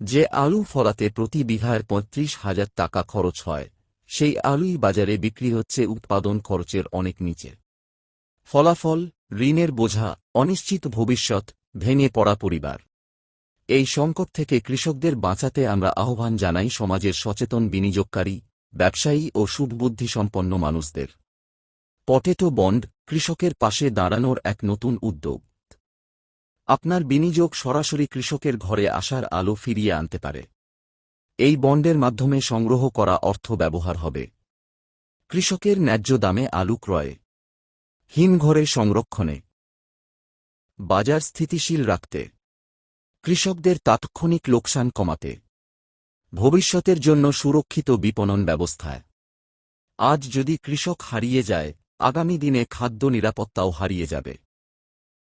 যে আলু ফলাতে প্রতি বিঘায় ৩৫,০০০ টাকা খরচ হয়, সেই আলুই বাজারে বিক্রি হচ্ছে উৎপাদন খরচের অনেক নিচে। ফলাফল, ঋণের বোঝা, অনিশ্চিত ভবিষ্যৎ, ভেঙে পড়া পরিবার। এই সংকট থেকে কৃষকদের বাঁচাতে আমরা আহ্বান জানাই সমাজের সচেতন বিনিয়োগকারী, ব্যবসায়ী ও সুবুদ্ধিসম্পন্ন মানুষদের। পটেটো বন্ড, কৃষকের পাশে দাঁড়ানোর এক নতুন উদ্যোগ। আপনার বিনিয়োগ সরাসরি কৃষকের ঘরে আসার আলো ফিরিয়ে আনতে পারে। এই বন্ডের মাধ্যমে সংগ্রহ করা অর্থ ব্যবহার হবে কৃষকের ন্যায্য দামে আলু ক্রয়ে, হিমঘরে সংরক্ষণে, বাজার স্থিতিশীল রাখতে, কৃষকদের তাৎক্ষণিক লোকসান কমাতে, ভবিষ্যতের জন্য সুরক্ষিত বিপণন ব্যবস্থায়। আজ যদি কৃষক হারিয়ে যায়, আগামী দিনে খাদ্য নিরাপত্তাও হারিয়ে যাবে।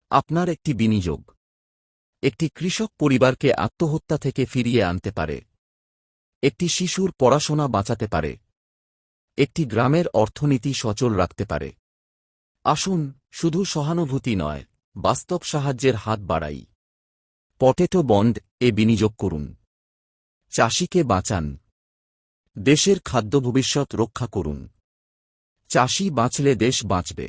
আপনার একটি বিনিয়োগ একটি কৃষক পরিবারকে আত্মহত্যা থেকে ফিরিয়ে আনতে পারে, একটি শিশুর পড়াশোনা বাঁচাতে পারে, একটি গ্রামের অর্থনীতি সচল রাখতে পারে। আসুন, শুধু সহানুভূতি নয়, বাস্তব সাহায্যের হাত বাড়াই। পটেটো বন্ড এ বিনিয়োগ করুন। চাষিকে বাঁচান, দেশের খাদ্য ভবিষ্যৎ রক্ষা করুন। চাষি বাঁচলে দেশ বাঁচবে।